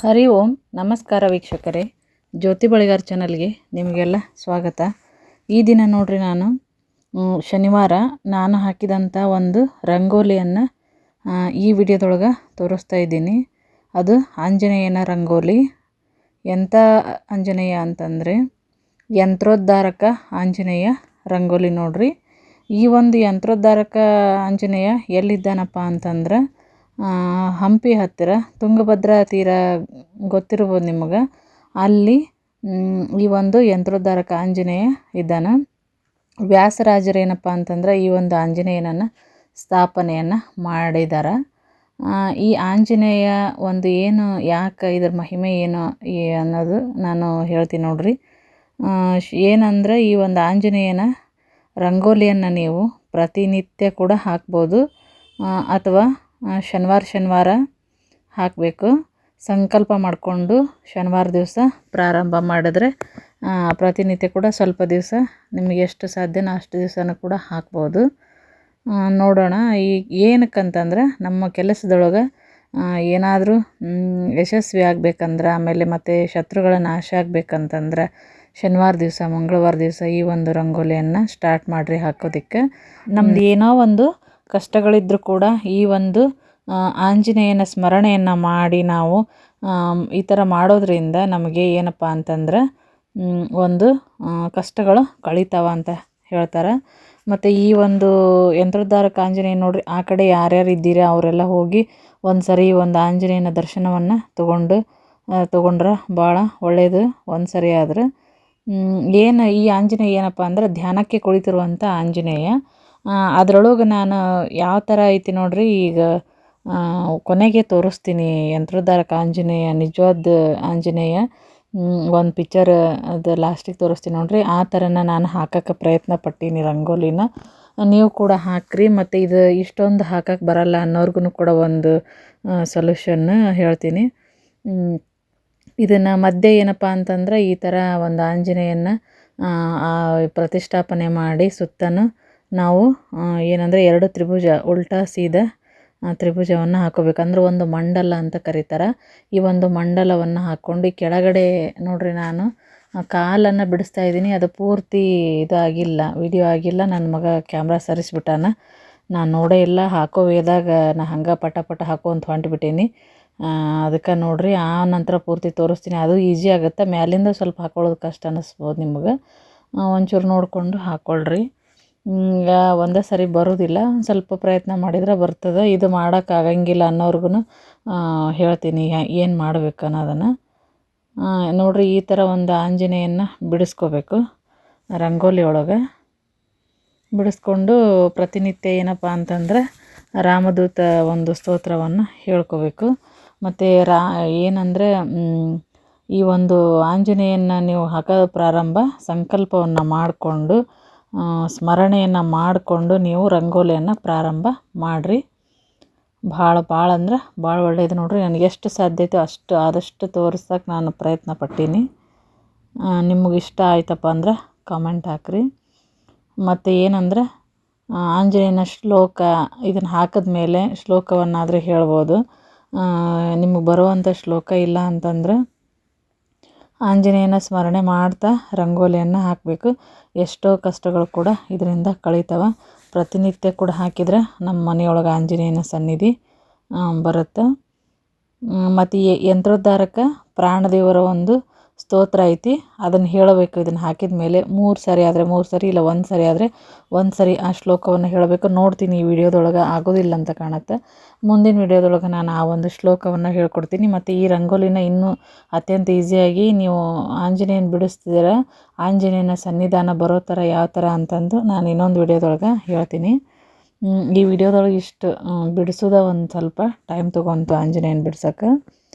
ಹರಿ ಓಂ ನಮಸ್ಕಾರ ವೀಕ್ಷಕರೇ, ಜ್ಯೋತಿ ಬಳಿಗಾರ್ ಚಾನಲ್ಗೆ ನಿಮಗೆಲ್ಲ ಸ್ವಾಗತ. ಈ ದಿನ ನೋಡ್ರಿ, ನಾನು ಶನಿವಾರ ನಾನು ಹಾಕಿದಂಥ ಒಂದು ರಂಗೋಲಿಯನ್ನು ಈ ವಿಡಿಯೋದೊಳಗೆ ತೋರಿಸ್ತಾ ಇದ್ದೀನಿ. ಅದು ಆಂಜನೇಯನ ರಂಗೋಲಿ. ಎಂಥ ಆಂಜನೇಯ ಅಂತಂದರೆ ಯಂತ್ರೋದ್ಧಾರಕ ಆಂಜನೇಯ ರಂಗೋಲಿ ನೋಡ್ರಿ. ಈ ಒಂದು ಯಂತ್ರೋದ್ಧಾರಕ ಆಂಜನೇಯ ಎಲ್ಲಿದ್ದಾನಪ್ಪ ಅಂತಂದ್ರೆ ಹಂಪಿ ಹತ್ತಿರ ತುಂಗಭದ್ರಾ ತೀರ ಗೊತ್ತಿರ್ಬೋದು ನಿಮಗೆ. ಅಲ್ಲಿ ಈ ಒಂದು ಯಂತ್ರೋದ್ಧಾರಕ ಆಂಜನೇಯ ಇದ್ದಾನೆ. ವ್ಯಾಸರಾಜರೇನಪ್ಪ ಅಂತಂದ್ರೆ ಈ ಒಂದು ಆಂಜನೇಯನನ್ನು ಸ್ಥಾಪನೆಯನ್ನು ಮಾಡಿದ್ದಾರೆ. ಈ ಆಂಜನೇಯ ಒಂದು ಏನು, ಯಾಕೆ ಇದ್ರ ಮಹಿಮೆ ಏನು ಅನ್ನೋದು ನಾನು ಹೇಳ್ತೀನಿ ನೋಡ್ರಿ. ಏನಂದ್ರೆ ಈ ಒಂದು ಆಂಜನೇಯನ ರಂಗೋಲಿಯನ್ನು ನೀವು ಪ್ರತಿನಿತ್ಯ ಕೂಡ ಹಾಕ್ಬೋದು, ಅಥವಾ ಶನಿವಾರ ಹಾಕಬೇಕು. ಸಂಕಲ್ಪ ಮಾಡಿಕೊಂಡು ಶನಿವಾರ ದಿವಸ ಪ್ರಾರಂಭ ಮಾಡಿದ್ರೆ ಪ್ರತಿನಿತ್ಯ ಕೂಡ ಸ್ವಲ್ಪ ದಿವಸ ನಿಮಗೆ ಎಷ್ಟು ಸಾಧ್ಯನೋ ಅಷ್ಟು ದಿವಸನೂ ಕೂಡ ಹಾಕ್ಬೋದು. ನೋಡೋಣ. ಏನಕ್ಕಂತಂದ್ರೆ ನಮ್ಮ ಕೆಲಸದೊಳಗೆ ಏನಾದರೂ ಯಶಸ್ವಿ ಆಗಬೇಕಂದ್ರೆ, ಆಮೇಲೆ ಮತ್ತು ಶತ್ರುಗಳ ನಾಶ ಆಗಬೇಕಂತಂದ್ರೆ ಶನಿವಾರ ದಿವಸ, ಮಂಗಳವಾರ ದಿವಸ ಈ ಒಂದು ರಂಗೋಲಿಯನ್ನು ಸ್ಟಾರ್ಟ್ ಮಾಡಿರಿ ಹಾಕೋದಕ್ಕೆ. ನಮ್ದು ಏನೋ ಒಂದು ಕಷ್ಟಗಳಿದ್ದರೂ ಕೂಡ ಈ ಒಂದು ಆಂಜನೇಯನ ಸ್ಮರಣೆಯನ್ನು ಮಾಡಿ ನಾವು ಈ ಥರ ಮಾಡೋದ್ರಿಂದ ನಮಗೆ ಏನಪ್ಪ ಅಂತಂದ್ರೆ ಒಂದು ಕಷ್ಟಗಳು ಕಳೀತಾವ ಅಂತ ಹೇಳ್ತಾರೆ. ಮತ್ತು ಈ ಒಂದು ಯಂತ್ರೋದ್ಧಾರಕ ಆಂಜನೇಯ ನೋಡ್ರಿ, ಆ ಕಡೆ ಯಾರ್ಯಾರು ಇದ್ದೀರಾ ಅವರೆಲ್ಲ ಹೋಗಿ ಒಂದು ಸರಿ ಒಂದು ಆಂಜನೇಯನ ದರ್ಶನವನ್ನು ತೊಗೊಂಡ್ರೆ ಭಾಳ ಒಳ್ಳೆಯದು. ಒಂದು ಸರಿ ಆದ್ರೆ ಏನು ಈ ಆಂಜನೇಯ ಏನಪ್ಪ ಅಂದ್ರೆ ಧ್ಯಾನಕ್ಕೆ ಕುಳಿತಿರುವಂಥ ಆಂಜನೇಯ. ಅದರೊಳಗೆ ನಾನು ಯಾವ ಥರ ಐತಿ ನೋಡ್ರಿ, ಈಗ ಕೊನೆಗೆ ತೋರಿಸ್ತೀನಿ. ಯಂತ್ರೋದ್ಧಾರಕ ಆಂಜನೇಯ, ನಿಜವಾದ ಆಂಜನೇಯ ಒಂದು ಪಿಕ್ಚರ್ ಅದು ಲಾಸ್ಟಿಗೆ ತೋರಿಸ್ತೀನಿ ನೋಡ್ರಿ. ಆ ಥರನ ನಾನು ಹಾಕೋಕ್ಕೆ ಪ್ರಯತ್ನ ಪಟ್ಟೀನಿ ರಂಗೋಲಿನ. ನೀವು ಕೂಡ ಹಾಕ್ರಿ. ಮತ್ತು ಇದು ಇಷ್ಟೊಂದು ಹಾಕಕ್ಕೆ ಬರಲ್ಲ ಅನ್ನೋರ್ಗು ಕೂಡ ಒಂದು ಸೊಲ್ಯೂಷನ್ ಹೇಳ್ತೀನಿ. ಇದನ್ನು ಮಧ್ಯೆ ಏನಪ್ಪ ಅಂತಂದ್ರೆ ಈ ಥರ ಒಂದು ಆಂಜನೇಯನ ಪ್ರತಿಷ್ಠಾಪನೆ ಮಾಡಿ ಸುತ್ತಲೂ ನಾವು ಏನಂದರೆ 2 ತ್ರಿಭುಜ ಉಲ್ಟಾ ಸೀದಾ ತ್ರಿಭುಜವನ್ನು ಹಾಕೋಬೇಕಂದ್ರೆ ಒಂದು ಮಂಡಲ ಅಂತ ಕರೀತಾರೆ. ಈ ಒಂದು ಮಂಡಲವನ್ನು ಹಾಕ್ಕೊಂಡು ಕೆಳಗಡೆ ನೋಡ್ರಿ, ನಾನು ಕಾಲನ್ನು ಬಿಡಿಸ್ತಾ ಇದ್ದೀನಿ. ಅದು ಪೂರ್ತಿ ಇದಾಗಿಲ್ಲ, ವಿಡಿಯೋ ಆಗಿಲ್ಲ. ನನ್ನ ಮಗ ಕ್ಯಾಮ್ರಾ ಸರಿಸ್ಬಿಟ್ಟಾನ, ನಾನು ನೋಡೇ ಇಲ್ಲ. ಹಾಕೋ ವೇದಾಗ ನಾ ಹಂಗೆ ಪಟ ಹಾಕುವಂತ ಹೊಂಟ್ಬಿಟ್ಟೀನಿ. ಅದಕ್ಕೆ ನೋಡ್ರಿ, ಆ ನಂತರ ಪೂರ್ತಿ ತೋರಿಸ್ತೀನಿ. ಅದು ಈಸಿ ಆಗುತ್ತೆ. ಮ್ಯಾಲಿಂದ ಸ್ವಲ್ಪ ಹಾಕೊಳ್ಳೋದು ಕಷ್ಟ ಅನ್ನಿಸ್ಬೋದು ನಿಮ್ಗೆ. ಒಂಚೂರು ನೋಡಿಕೊಂಡು ಹಾಕ್ಕೊಳ್ರಿ. ಒಂದೇ ಸರಿ ಬರೋದಿಲ್ಲ, ಸ್ವಲ್ಪ ಪ್ರಯತ್ನ ಮಾಡಿದ್ರೆ ಬರ್ತದೆ. ಇದು ಮಾಡೋಕ್ಕಾಗಂಗಿಲ್ಲ ಅನ್ನೋರ್ಗು ಹೇಳ್ತೀನಿ ಏನು ಮಾಡಬೇಕು ಅನ್ನೋದನ್ನು. ನೋಡ್ರಿ, ಈ ಥರ ಒಂದು ಆಂಜನೇಯನ ಬಿಡಿಸ್ಕೋಬೇಕು ರಂಗೋಲಿ ಒಳಗೆ. ಬಿಡಿಸ್ಕೊಂಡು ಪ್ರತಿನಿತ್ಯ ಏನಪ್ಪ ಅಂತಂದ್ರೆ ರಾಮದೂತ ಒಂದು ಸ್ತೋತ್ರವನ್ನು ಹೇಳ್ಕೋಬೇಕು. ಮತ್ತು ಏನಂದರೆ ಈ ಒಂದು ಆಂಜನೇಯನ ನೀವು ಹಾಕೋದು ಪ್ರಾರಂಭ ಸಂಕಲ್ಪವನ್ನು ಮಾಡಿಕೊಂಡು ಸ್ಮರಣೆಯನ್ನು ಮಾಡಿಕೊಂಡು ನೀವು ರಂಗೋಲಿಯನ್ನು ಪ್ರಾರಂಭ ಮಾಡಿರಿ. ಭಾಳ ಅಂದ್ರೆ ಭಾಳ ಒಳ್ಳೆಯದು ನೋಡ್ರಿ. ನನಗೆ ಎಷ್ಟು ಸಾಧ್ಯತೆ ಅಷ್ಟು ಆದಷ್ಟು ತೋರಿಸೋಕೆ ನಾನು ಪ್ರಯತ್ನ ಪಟ್ಟೀನಿ. ನಿಮಗೆ ಇಷ್ಟ ಆಯ್ತಪ್ಪ ಅಂದ್ರೆ ಕಾಮೆಂಟ್ ಹಾಕಿರಿ. ಮತ್ತು ಏನಂದ್ರೆ ಆಂಜನೇಯನ ಶ್ಲೋಕ, ಇದನ್ನು ಹಾಕಿದ್ಮೇಲೆ ಶ್ಲೋಕವನ್ನಾದರೂ ಹೇಳ್ಬೋದು. ನಿಮಗೆ ಬರುವಂಥ ಶ್ಲೋಕ ಇಲ್ಲ ಅಂತಂದ್ರೆ ಆಂಜನೇಯನ ಸ್ಮರಣೆ ಮಾಡ್ತಾ ರಂಗೋಲಿಯನ್ನು ಹಾಕಬೇಕು. ಎಷ್ಟೋ ಕಷ್ಟಗಳು ಕೂಡ ಇದರಿಂದ ಕಳೀತವೆ. ಪ್ರತಿನಿತ್ಯ ಕೂಡ ಹಾಕಿದರೆ ನಮ್ಮ ಮನೆಯೊಳಗೆ ಆಂಜನೇಯನ ಸನ್ನಿಧಿ ಬರುತ್ತೆ. ಮತ್ತು ಯಂತ್ರೋದ್ಧಾರಕ ಪ್ರಾಣದೇವರ ಒಂದು ಸ್ತೋತ್ರ ಐತಿ, ಅದನ್ನು ಹೇಳಬೇಕು. ಇದನ್ನು ಹಾಕಿದ ಮೇಲೆ 3 ಸರಿ ಆದರೆ 3 ಸರಿ, ಇಲ್ಲ 1 ಸರಿ ಆದರೆ 1 ಸರಿ ಆ ಶ್ಲೋಕವನ್ನು ಹೇಳಬೇಕು. ನೋಡ್ತೀನಿ ಈ ವಿಡಿಯೋದೊಳಗೆ ಆಗೋದಿಲ್ಲ ಅಂತ ಕಾಣುತ್ತೆ. ಮುಂದಿನ ವಿಡಿಯೋದೊಳಗೆ ನಾನು ಆ ಒಂದು ಶ್ಲೋಕವನ್ನು ಹೇಳ್ಕೊಡ್ತೀನಿ. ಮತ್ತು ಈ ರಂಗೋಲಿನ ಇನ್ನೂ ಅತ್ಯಂತ ಈಸಿಯಾಗಿ ನೀವು ಆಂಜನೇಯನ ಬಿಡಿಸ್ತಿದ್ದೀರ, ಆಂಜನೇಯನ ಸನ್ನಿಧಾನ ಬರೋ ಥರ ಯಾವ ಥರ ಅಂತಂದು ನಾನು ಇನ್ನೊಂದು ವಿಡಿಯೋದೊಳಗೆ ಹೇಳ್ತೀನಿ. ಈ ವಿಡಿಯೋದೊಳಗೆ ಇಷ್ಟು ಬಿಡಿಸೋದ ಒಂದು ಸ್ವಲ್ಪ ಟೈಮ್ ತೊಗೊಂತು ಆಂಜನೇಯನ ಬಿಡ್ಸೋಕ್ಕೆ.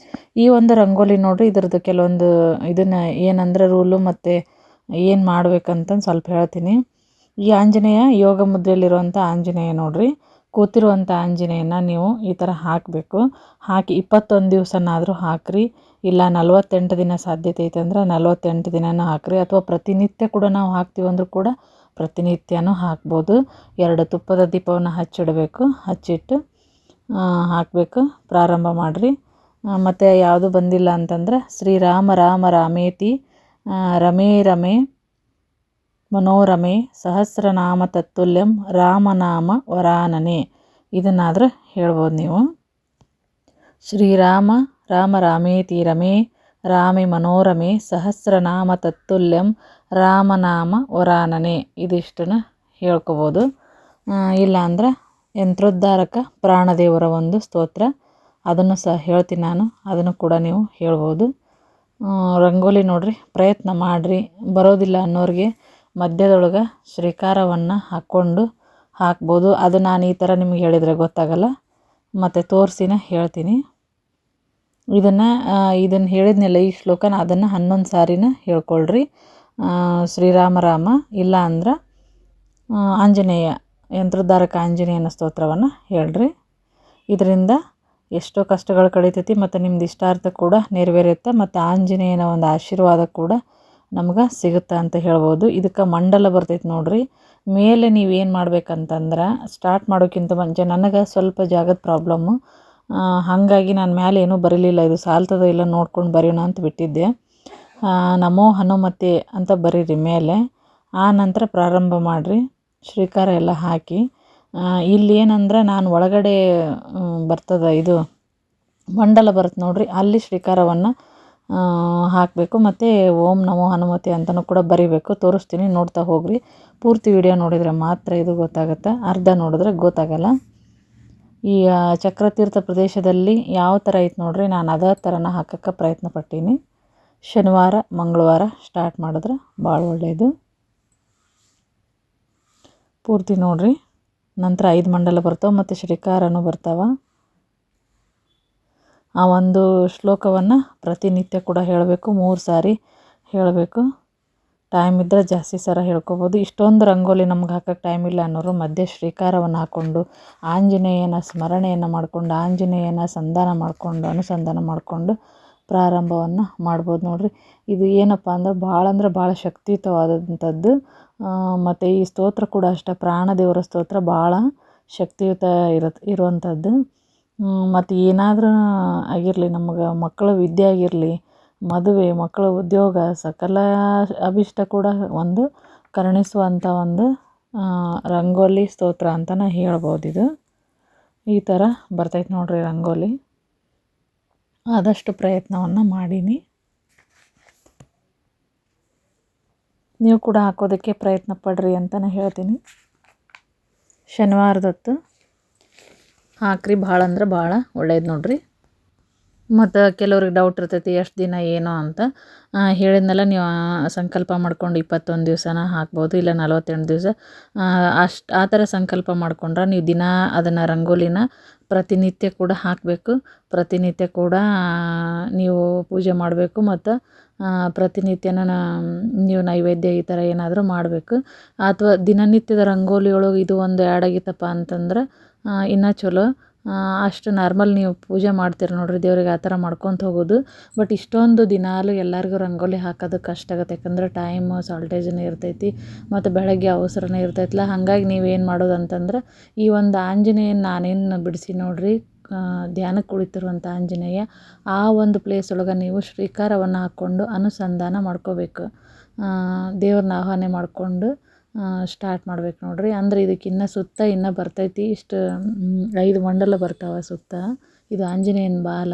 ಈ ಒಂದು ರಂಗೋಲಿ ನೋಡ್ರಿ, ಇದ್ರದ್ದು ಕೆಲವೊಂದು ಇದನ್ನು ಏನಂದ್ರೆ ರೂಲು ಮತ್ತು ಏನು ಮಾಡ್ಬೇಕಂತಂದು ಸ್ವಲ್ಪ ಹೇಳ್ತೀನಿ. ಈ ಆಂಜನೇಯ ಯೋಗ ಮುದ್ರೆಯಲ್ಲಿರುವಂಥ ಆಂಜನೇಯ ನೋಡ್ರಿ. ಕೂತಿರುವಂಥ ಆಂಜನೇಯನ ನೀವು ಈ ಥರ ಹಾಕಬೇಕು. ಹಾಕಿ 21 ದಿವಸನಾದರೂ ಹಾಕಿರಿ, ಇಲ್ಲ 48 ದಿನ ಸಾಧ್ಯತೆ ಐತೆ ಅಂದ್ರೆ 48 ದಿನನೂ ಹಾಕಿರಿ. ಅಥವಾ ಪ್ರತಿನಿತ್ಯ ಕೂಡ ನಾವು ಹಾಕ್ತೀವಂದ್ರೂ ಕೂಡ ಪ್ರತಿನಿತ್ಯನೂ ಹಾಕ್ಬೋದು. 2 ತುಪ್ಪದ ದೀಪವನ್ನು ಹಚ್ಚಿಡಬೇಕು. ಹಚ್ಚಿಟ್ಟು ಹಾಕಬೇಕು. ಪ್ರಾರಂಭ ಮಾಡಿರಿ. ಮತ್ತು ಯಾವುದು ಬಂದಿಲ್ಲ ಅಂತಂದ್ರೆ ಶ್ರೀರಾಮ ರಾಮ ರಾಮೇತಿ ರಮೇ ರಮೇ ಮನೋರಮೆ ಸಹಸ್ರನಾಮ ತತ್ತುಲ್ಯಂ ರಾಮನಾಮ ವರಾನನೆ. ಇದನ್ನಾದರೂ ಹೇಳ್ಬೋದು ನೀವು. ಶ್ರೀರಾಮ ರಾಮ ರಾಮೇತಿ ರಮೇ ರಾಮೆ ಮನೋರಮೆ ಸಹಸ್ರನಾಮ ತತ್ತುಲ್ಯಂ ರಾಮನಾಮ ವರಾನನೆ. ಇದಿಷ್ಟನ್ನು ಹೇಳ್ಕೊಬೋದು. ಇಲ್ಲ ಅಂದ್ರೆ ಯಂತ್ರೋದ್ಧಾರಕ ಪ್ರಾಣದೇವರ ಒಂದು ಸ್ತೋತ್ರ, ಅದನ್ನು ಸಹ ಹೇಳ್ತೀನಿ ನಾನು, ಅದನ್ನು ಕೂಡ ನೀವು ಹೇಳ್ಬೋದು. ರಂಗೋಲಿ ನೋಡಿರಿ, ಪ್ರಯತ್ನ ಮಾಡಿರಿ. ಬರೋದಿಲ್ಲ ಅನ್ನೋರಿಗೆ ಮಧ್ಯದೊಳಗೆ ಶ್ರೀಕಾರವನ್ನು ಹಾಕ್ಕೊಂಡು ಹಾಕ್ಬೋದು. ಅದು ನಾನು ಈ ಥರ ನಿಮಗೆ ಹೇಳಿದರೆ ಗೊತ್ತಾಗಲ್ಲ, ಮತ್ತು ತೋರಿಸಿನ ಹೇಳ್ತೀನಿ. ಇದನ್ನು ಹೇಳಿದ್ನಲ್ಲ, ಈ ಶ್ಲೋಕನ ಅದನ್ನು 11 ಸಾರಿನ ಹೇಳ್ಕೊಳ್ರಿ. ಶ್ರೀರಾಮ ರಾಮ ಇಲ್ಲ ಅಂದ್ರೆ ಆಂಜನೇಯ, ಯಂತ್ರೋದ್ಧಾರಕ ಆಂಜನೇಯನ ಸ್ತೋತ್ರವನ್ನು ಹೇಳ್ರಿ. ಇದರಿಂದ ಎಷ್ಟೋ ಕಷ್ಟಗಳು ಕಳೀತೈತಿ ಮತ್ತು ನಿಮ್ದು ಇಷ್ಟಾರ್ಥ ಕೂಡ ನೆರವೇರುತ್ತೆ, ಮತ್ತು ಆಂಜನೇಯನ ಒಂದು ಆಶೀರ್ವಾದ ಕೂಡ ನಮ್ಗೆ ಸಿಗುತ್ತೆ ಅಂತ ಹೇಳ್ಬೋದು. ಇದಕ್ಕೆ ಮಂಡಲ ಬರ್ತೈತೆ ನೋಡ್ರಿ. ಮೇಲೆ ನೀವೇನು ಮಾಡ್ಬೇಕಂತಂದ್ರೆ, ಸ್ಟಾರ್ಟ್ ಮಾಡೋಕ್ಕಿಂತ ಮುಂಚೆ ನನಗೆ ಸ್ವಲ್ಪ ಜಾಗದ ಪ್ರಾಬ್ಲಮ್ಮು, ಹಾಗಾಗಿ ನಾನು ಮೇಲೆ ಏನೂ ಬರೀಲಿಲ್ಲ. ಇದು ಸಾಲ್ತದ ಇಲ್ಲ ನೋಡ್ಕೊಂಡು ಬರೆಯೋಣ ಅಂತ ಬಿಟ್ಟಿದ್ದೆ. ನಮೋ ಹನುಮತೆ ಅಂತ ಬರೀರಿ ಮೇಲೆ. ಆ ನಂತರ ಪ್ರಾರಂಭ ಮಾಡಿರಿ, ಶ್ರೀಕಾರ ಎಲ್ಲ ಹಾಕಿ. ಇಲ್ಲಿ ಏನಂದ್ರೆ ನಾನು ಒಳಗಡೆ ಬರ್ತದೆ, ಇದು ಮಂಡಲ ಬರುತ್ತೆ ನೋಡ್ರಿ, ಅಲ್ಲಿ ಶ್ರೀಕಾರವನ್ನು ಹಾಕಬೇಕು. ಮತ್ತು ಓಂ ನಮೋ ಹನುಮತೆ ಅಂತಲೂ ಕೂಡ ಬರಿಬೇಕು. ತೋರಿಸ್ತೀನಿ, ನೋಡ್ತಾ ಹೋಗ್ರಿ. ಪೂರ್ತಿ ವಿಡಿಯೋ ನೋಡಿದರೆ ಮಾತ್ರ ಇದು ಗೊತ್ತಾಗುತ್ತೆ, ಅರ್ಧ ನೋಡಿದ್ರೆ ಗೊತ್ತಾಗಲ್ಲ. ಈ ಚಕ್ರತೀರ್ಥ ಪ್ರದೇಶದಲ್ಲಿ ಯಾವ ಥರ ಐತೆ ನೋಡ್ರಿ, ನಾನು ಅದೇ ಥರನ ಹಾಕೋಕ್ಕೆ ಪ್ರಯತ್ನ ಪಟ್ಟೀನಿ. ಶನಿವಾರ ಮಂಗಳವಾರ ಸ್ಟಾರ್ಟ್ ಮಾಡಿದ್ರೆ ಭಾಳ ಒಳ್ಳೆಯದು. ಪೂರ್ತಿ ನೋಡ್ರಿ. ನಂತರ 5 ಮಂಡಲ ಬರ್ತಾವೆ ಮತ್ತು ಶ್ರೀಕಾರನೂ ಬರ್ತಾವೆ. ಆ ಒಂದು ಶ್ಲೋಕವನ್ನು ಪ್ರತಿನಿತ್ಯ ಕೂಡ ಹೇಳಬೇಕು, 3 ಸಾರಿ ಹೇಳಬೇಕು. ಟೈಮ್ ಇದ್ದರೆ ಜಾಸ್ತಿ ಸರ ಹೇಳ್ಕೊಬೋದು. ಇಷ್ಟೊಂದು ರಂಗೋಲಿ ನಮ್ಗೆ ಹಾಕೋಕ್ಕೆ ಟೈಮ್ ಇಲ್ಲ ಅನ್ನೋರು ಮಧ್ಯೆ ಶ್ರೀಕಾರವನ್ನು ಹಾಕ್ಕೊಂಡು ಆಂಜನೇಯನ ಸ್ಮರಣೆಯನ್ನು ಮಾಡಿಕೊಂಡು ಆಂಜನೇಯನ ಅನುಸಂಧಾನ ಮಾಡಿಕೊಂಡು ಪ್ರಾರಂಭವನ್ನು ಮಾಡ್ಬೋದು ನೋಡ್ರಿ. ಇದು ಏನಪ್ಪ ಅಂದ್ರೆ ಭಾಳ ಶಕ್ತಿಯುತವಾದಂಥದ್ದು. ಮತ್ತು ಈ ಸ್ತೋತ್ರ ಕೂಡ ಅಷ್ಟೇ, ಪ್ರಾಣದೇವರ ಸ್ತೋತ್ರ ಭಾಳ ಶಕ್ತಿಯುತ ಇರುವಂಥದ್ದು. ಮತ್ತು ಏನಾದರೂ ಆಗಿರಲಿ, ನಮಗೆ ಮಕ್ಕಳ ವಿದ್ಯೆ ಆಗಿರಲಿ, ಮದುವೆ, ಮಕ್ಕಳ ಉದ್ಯೋಗ, ಸಕಲ ಅಭಿಷ್ಟ ಕೂಡ ಒಂದು ಕರುಣಿಸುವಂಥ ಒಂದು ರಂಗೋಲಿ ಸ್ತೋತ್ರ ಅಂತಲೇ ಹೇಳ್ಬೋದು. ಇದು ಈ ಥರ ಬರ್ತೈತೆ ನೋಡ್ರಿ ರಂಗೋಲಿ. ಆದಷ್ಟು ಪ್ರಯತ್ನವನ್ನು ಮಾಡೀನಿ. ನೀವು ಕೂಡ ಹಾಕೋದಕ್ಕೆ ಪ್ರಯತ್ನ ಪಡ್ರಿ ಅಂತಲೇ ಹೇಳ್ತೀನಿ. ಶನಿವಾರದೊತ್ತು ಹಾಕ್ರಿ, ಭಾಳ ಅಂದ್ರೆ ಭಾಳ ಒಳ್ಳೇದು ನೋಡ್ರಿ. ಮತ್ತು ಕೆಲವ್ರಿಗೆ ಡೌಟ್ ಇರ್ತೈತಿ ಎಷ್ಟು ದಿನ ಏನೋ ಅಂತ. ಹೇಳಿದ್ನಲ್ಲ, ನೀವು ಸಂಕಲ್ಪ ಮಾಡ್ಕೊಂಡು 21 ದಿವಸನ ಹಾಕ್ಬೋದು, ಇಲ್ಲ 48 ದಿವಸ. ಆ ಥರ ಸಂಕಲ್ಪ ಮಾಡ್ಕೊಂಡ್ರೆ ನೀವು ದಿನ ಅದನ್ನು ರಂಗೋಲಿನ ಪ್ರತಿನಿತ್ಯ ಕೂಡ ಹಾಕಬೇಕು. ಪ್ರತಿನಿತ್ಯ ಕೂಡ ನೀವು ಪೂಜೆ ಮಾಡಬೇಕು, ಮತ್ತು ಪ್ರತಿನಿತ್ಯನ ನೀವು ನೈವೇದ್ಯ ಈ ಥರ ಏನಾದರೂ ಮಾಡಬೇಕು. ಅಥವಾ ದಿನನಿತ್ಯದ ರಂಗೋಲಿ ಒಳಗೆ ಇದು ಒಂದು ಆ್ಯಡ್ ಆಗಿತ್ತಪ್ಪ ಅಂತಂದ್ರೆ ಇನ್ನೂ ಚಲೋ. ಅಷ್ಟು ನಾರ್ಮಲ್ ನೀವು ಪೂಜೆ ಮಾಡ್ತೀರಿ ನೋಡ್ರಿ ದೇವ್ರಿಗೆ, ಆ ಥರ ಮಾಡ್ಕೊತ ಹೋಗೋದು. ಬಟ್ ಇಷ್ಟೊಂದು ದಿನಾಲು ಎಲ್ಲರಿಗೂ ರಂಗೋಲಿ ಹಾಕೋದು ಕಷ್ಟ ಆಗುತ್ತೆ, ಯಾಕಂದ್ರೆ ಟೈಮು ಶಾರ್ಟೇಜನೇ ಇರ್ತೈತಿ, ಮತ್ತು ಬೆಳಗ್ಗೆ ಅವಸರನೇ ಇರ್ತೈತಲ್ಲ. ಹಾಗಾಗಿ ನೀವೇನು ಮಾಡೋದು ಅಂತಂದ್ರೆ, ಈ ಒಂದು ಆಂಜನೇಯನ ನಾನೇನು ಬಿಡಿಸಿ ನೋಡ್ರಿ, ಧ್ಯಾನಕ್ಕೆ ಕುಳಿತಿರುವಂಥ ಆಂಜನೇಯ, ಆ ಒಂದು ಪ್ಲೇಸ್ ಒಳಗೆ ನೀವು ಶ್ರೀಕಾರವನ್ನು ಹಾಕ್ಕೊಂಡು ಅನುಸಂಧಾನ ಮಾಡ್ಕೋಬೇಕು. ದೇವ್ರನ್ನ ಆಹ್ವಾನ ಮಾಡಿಕೊಂಡು ಸ್ಟಾರ್ಟ್ ಮಾಡ್ಬೇಕು ನೋಡ್ರಿ. ಅಂದ್ರೆ ಇದಕ್ಕಿನ್ನ ಸುತ್ತ ಇನ್ನೂ ಬರ್ತೈತಿ. ಇಷ್ಟು 5 ಮಂಡಲ ಬರ್ತಾವೆ ಸುತ್ತ. ಇದು ಆಂಜನೇಯನ ಬಾಲ.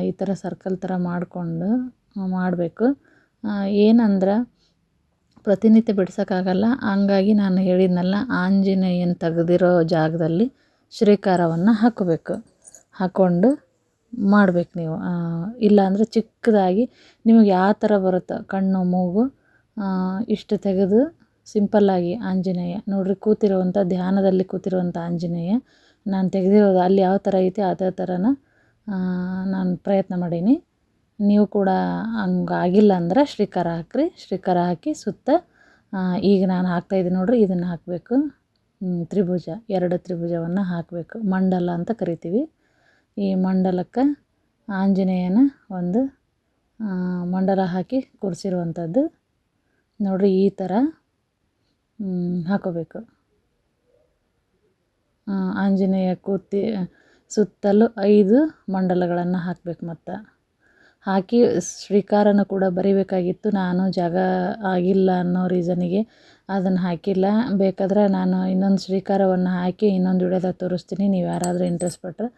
ಈ ಥರ ಸರ್ಕಲ್ ಥರ ಮಾಡಿಕೊಂಡು ಮಾಡಬೇಕು. ಏನಂದ್ರೆ ಪ್ರತಿನಿತ್ಯ ಬಿಡ್ಸೋಕ್ಕಾಗಲ್ಲ, ಹಂಗಾಗಿ ನಾನು ಹೇಳಿದ್ನಲ್ಲ, ಆಂಜನೇಯನ ತೆಗೆದಿರೋ ಜಾಗದಲ್ಲಿ ಶ್ರೀಕಾರವನ್ನು ಹಾಕೋಬೇಕು. ಹಾಕ್ಕೊಂಡು ಮಾಡ್ಬೇಕು ನೀವು. ಇಲ್ಲಾಂದರೆ ಚಿಕ್ಕದಾಗಿ ನಿಮಗೆ ಯಾವ ಥರ ಬರುತ್ತೋ ಕಣ್ಣು ಮೂಗು ಇಷ್ಟು ತೆಗೆದು ಸಿಂಪಲ್ಲಾಗಿ ಆಂಜನೇಯ ನೋಡ್ರಿ, ಕೂತಿರುವಂಥ ಧ್ಯಾನದಲ್ಲಿ ಕೂತಿರುವಂಥ ಆಂಜನೇಯ ನಾನು ತೆಗೆದಿರೋದು. ಅಲ್ಲಿ ಯಾವ ಥರ ಐತಿ ಅದೇ ಥರನ ನಾನು ಪ್ರಯತ್ನ ಮಾಡೀನಿ. ನೀವು ಕೂಡ ಹಂಗೆ ಆಗಿಲ್ಲ ಅಂದ್ರೆ ಶ್ರೀಕಾರ ಹಾಕ್ರಿ. ಶ್ರೀಕಾರ ಹಾಕಿ ಸುತ್ತ ಈಗ ನಾನು ಹಾಕ್ತಾಯಿದ್ದೀನಿ ನೋಡ್ರಿ, ಇದನ್ನು ಹಾಕಬೇಕು. ತ್ರಿಭುಜ, 2 ತ್ರಿಭುಜವನ್ನು ಹಾಕಬೇಕು. ಮಂಡಲ ಅಂತ ಕರಿತೀವಿ. ಈ ಮಂಡಲಕ್ಕೆ ಆಂಜನೇಯನ ಒಂದು ಮಂಡಲ ಹಾಕಿ ಕೂರಿಸಿರುವಂಥದ್ದು ನೋಡ್ರಿ, ಈ ಥರ ಹಾಕೋಬೇಕು. ಆಂಜನೇಯ ಸುತ್ತಲೂ 5 ಮಂಡಲಗಳನ್ನು ಹಾಕಬೇಕು. ಮತ್ತು ಹಾಕಿ ಶ್ರೀಕಾರನ ಕೂಡ ಬರಿಬೇಕಾಗಿತ್ತು. ನಾನು ಜಾಗ ಆಗಿಲ್ಲ ಅನ್ನೋ ರೀಸನಿಗೆ ಅದನ್ನು ಹಾಕಿಲ್ಲ. ಬೇಕಾದ್ರೆ ನಾನು ಇನ್ನೊಂದು ಶ್ರೀಕಾರವನ್ನು ಹಾಕಿ ಇನ್ನೊಂದು ವಿಡಿಯೋದಾಗ ತೋರಿಸ್ತೀನಿ. ನೀವು ಯಾರಾದರೂ ಇಂಟ್ರೆಸ್ಟ್ ಪಟ್ಟರೆ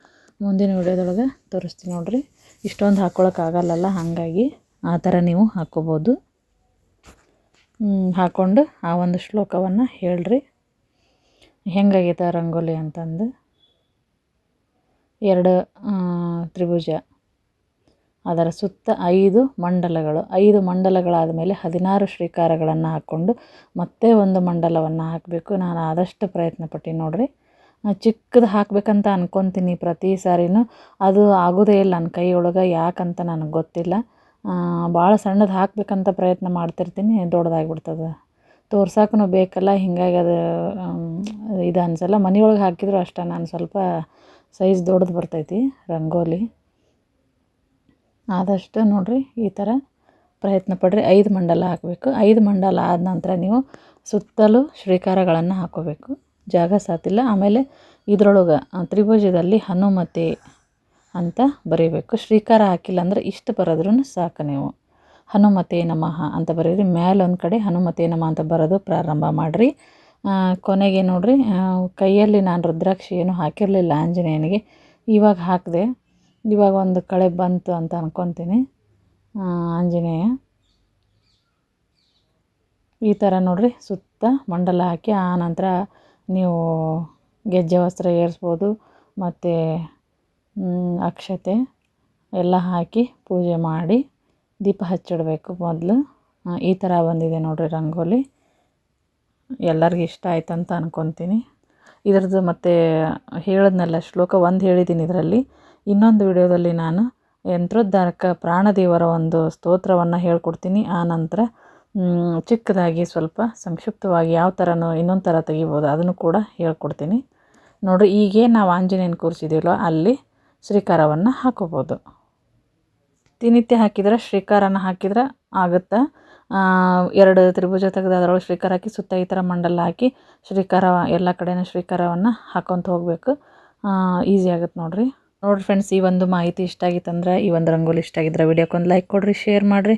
ಮುಂದಿನ ವಿಡಿಯೋದೊಳಗೆ ತೋರಿಸ್ತೀನಿ ನೋಡಿರಿ. ಇಷ್ಟೊಂದು ಹಾಕ್ಕೊಳಕ್ಕಾಗಲ್ಲಲ್ಲ, ಹಾಗಾಗಿ ಆ ಥರ ನೀವು ಹಾಕ್ಕೋಬೋದು. ಹಾಕ್ಕೊಂಡು ಆ ಒಂದು ಶ್ಲೋಕವನ್ನು ಹೇಳ್ರಿ, ಹೆಂಗಾಗೈತೆ ರಂಗೋಲಿ ಅಂತಂದು. 2 ತ್ರಿಭುಜ, ಅದರ ಸುತ್ತ 5 ಮಂಡಲಗಳು. 5 ಮಂಡಲಗಳಾದ ಮೇಲೆ 16 ಶ್ರೀಕಾರಗಳನ್ನು ಹಾಕ್ಕೊಂಡು ಮತ್ತೆ ಒಂದು ಮಂಡಲವನ್ನು ಹಾಕಬೇಕು. ನಾನು ಆದಷ್ಟು ಪ್ರಯತ್ನ ಪಟ್ಟು ನೋಡಿರಿ. ಚಿಕ್ಕದು ಹಾಕಬೇಕಂತ ಅನ್ಕೊತೀನಿ ಪ್ರತಿ ಸಾರಿನೂ, ಅದು ಆಗೋದೇ ಇಲ್ಲ ನನ್ನ ಕೈಯೊಳಗೆ. ಯಾಕಂತ ನನಗೆ ಗೊತ್ತಿಲ್ಲ. ಭಾಳ ಸಣ್ಣದು ಹಾಕಬೇಕಂತ ಪ್ರಯತ್ನ ಮಾಡ್ತಿರ್ತೀನಿ, ದೊಡ್ಡದಾಗ್ಬಿಡ್ತದೆ. ತೋರ್ಸಕ್ಕೂ ಬೇಕಲ್ಲ, ಹಿಂಗಾಗಿ ಅದು ಇದು ಅನ್ಸಲ್ಲ. ಮನೆಯೊಳಗೆ ಹಾಕಿದ್ರು ಅಷ್ಟೇ, ನಾನು ಸ್ವಲ್ಪ ಸೈಜ್ ದೊಡ್ಡದು ಬರ್ತೈತಿ ರಂಗೋಲಿ. ಆದಷ್ಟು ನೋಡಿರಿ ಈ ಥರ ಪ್ರಯತ್ನ ಪಡ್ರಿ. 5 ಮಂಡಲ ಹಾಕಬೇಕು. 5 ಮಂಡಲ ಆದ ನಂತರ ನೀವು ಸುತ್ತಲೂ ಶ್ರೀಕಾರಗಳನ್ನು ಹಾಕೋಬೇಕು. ಜಾಗ ಸಾತಿಲ್ಲ. ಆಮೇಲೆ ಇದರೊಳಗೆ ತ್ರಿಭುಜದಲ್ಲಿ ಹನುಮತೆ ಅಂತ ಬರೀಬೇಕು. ಶ್ರೀಕಾರ ಹಾಕಿಲ್ಲ ಅಂದರೆ ಇಷ್ಟು ಬರೆದ್ರೂ ಸಾಕು. ನೀವು ಹನುಮತೆ ನಮಃ ಅಂತ ಬರೀರಿ. ಮೇಲೊಂದು ಕಡೆ ಹನುಮತೆ ನಮಃ ಅಂತ ಬರೋದು ಪ್ರಾರಂಭ ಮಾಡಿರಿ. ಕೊನೆಗೆ ನೋಡಿರಿ, ಕೈಯಲ್ಲಿ ನಾನು ರುದ್ರಾಕ್ಷಿ ಏನು ಹಾಕಿರಲಿಲ್ಲ ಆಂಜನೇಯನಿಗೆ, ಇವಾಗ ಹಾಕಿದೆ. ಇವಾಗ ಒಂದು ಕಳೆ ಬಂತು ಅಂತ ಅಂದ್ಕೊತೀನಿ. ಆಂಜನೇಯ ಈ ಥರ ನೋಡಿರಿ ಸುತ್ತ ಮಂಡಲ ಹಾಕಿ, ಆ ನಂತರ ನೀವು ಗೆಜ್ಜೆ ವಸ್ತ್ರ ಏರಿಸ್ಬೋದು, ಮತ್ತು ಅಕ್ಷತೆ ಎಲ್ಲ ಹಾಕಿ ಪೂಜೆ ಮಾಡಿ ದೀಪ ಹಚ್ಚಿಡಬೇಕು ಮೊದಲು. ಈ ಥರ ಬಂದಿದೆ ನೋಡಿರಿ ರಂಗೋಲಿ. ಎಲ್ಲರಿಗೂ ಇಷ್ಟ ಆಯ್ತು ಅಂತ ಅಂದ್ಕೊತೀನಿ. ಇದರದ್ದು ಮತ್ತು ಹೇಳಿದ್ನಲ್ಲ ಶ್ಲೋಕ 1 ಹೇಳಿದ್ದೀನಿ. ಇದರಲ್ಲಿ ಇನ್ನೊಂದು ವಿಡಿಯೋದಲ್ಲಿ ನಾನು ಯಂತ್ರೋದ್ಧಾರಕ ಪ್ರಾಣದೇವರ ಒಂದು ಸ್ತೋತ್ರವನ್ನು ಹೇಳ್ಕೊಡ್ತೀನಿ. ಆ ನಂತರ ಚಿಕ್ಕದಾಗಿ ಸ್ವಲ್ಪ ಸಂಕ್ಷಿಪ್ತವಾಗಿ ಯಾವ ಥರನೋ ಇನ್ನೊಂದು ಥರ ತೆಗಿಬೋದು ಅದನ್ನು ಕೂಡ ಹೇಳ್ಕೊಡ್ತೀನಿ ನೋಡಿರಿ. ಈಗೇನು ನಾವು ಆಂಜನೇಯನ ಕೂರಿಸಿದ್ದೀವಲ್ಲ ಅಲ್ಲಿ ಶ್ರೀಕಾರವನ್ನು ಹಾಕೋಬೋದು. ದಿನನಿತ್ಯ ಹಾಕಿದ್ರೆ ಶ್ರೀಕಾರನ ಹಾಕಿದ್ರೆ ಆಗುತ್ತೆ. 2 ತ್ರಿಭುಜ ತೆಗೆದು ಅದರೊಳಗೆ ಶ್ರೀಕಾರ ಹಾಕಿ ಸುತ್ತ ಈ ಥರ ಮಂಡಲ ಹಾಕಿ ಶ್ರೀಕಾರ ಎಲ್ಲ ಕಡೆನೂ ಶ್ರೀಕಾರವನ್ನು ಹಾಕೊತ ಹೋಗಬೇಕು. ಈಸಿ ಆಗುತ್ತೆ ನೋಡಿರಿ ಫ್ರೆಂಡ್ಸ್. ಈ ಒಂದು ಮಾಹಿತಿ ಇಷ್ಟ ಆಗಿತ್ತಂದ್ರೆ, ಈ ಒಂದು ರಂಗೋಲಿ ಇಷ್ಟ ಆಗಿದ್ರೆ ವಿಡಿಯೋಕ್ಕೊಂದು ಲೈಕ್ ಕೊಡಿರಿ, ಶೇರ್ ಮಾಡಿರಿ,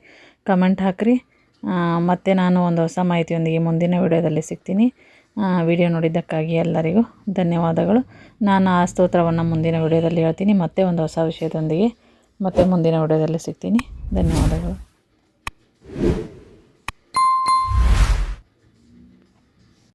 ಕಮೆಂಟ್ ಹಾಕಿರಿ. ಮತ್ತು ನಾನು ಒಂದು ಹೊಸ ಮಾಹಿತಿಯೊಂದಿಗೆ ಮುಂದಿನ ವಿಡಿಯೋದಲ್ಲಿ ಸಿಗ್ತೀನಿ. ವಿಡಿಯೋ ನೋಡಿದ್ದಕ್ಕಾಗಿ ಎಲ್ಲರಿಗೂ ಧನ್ಯವಾದಗಳು. ನಾನು ಆ ಸ್ತೋತ್ರವನ್ನು ಮುಂದಿನ ವಿಡಿಯೋದಲ್ಲಿ ಹೇಳ್ತೀನಿ. ಮತ್ತೆ ಒಂದು ಹೊಸ ವಿಷಯದೊಂದಿಗೆ ಮತ್ತೆ ಮುಂದಿನ ವಿಡಿಯೋದಲ್ಲಿ ಸಿಗ್ತೀನಿ. ಧನ್ಯವಾದಗಳು.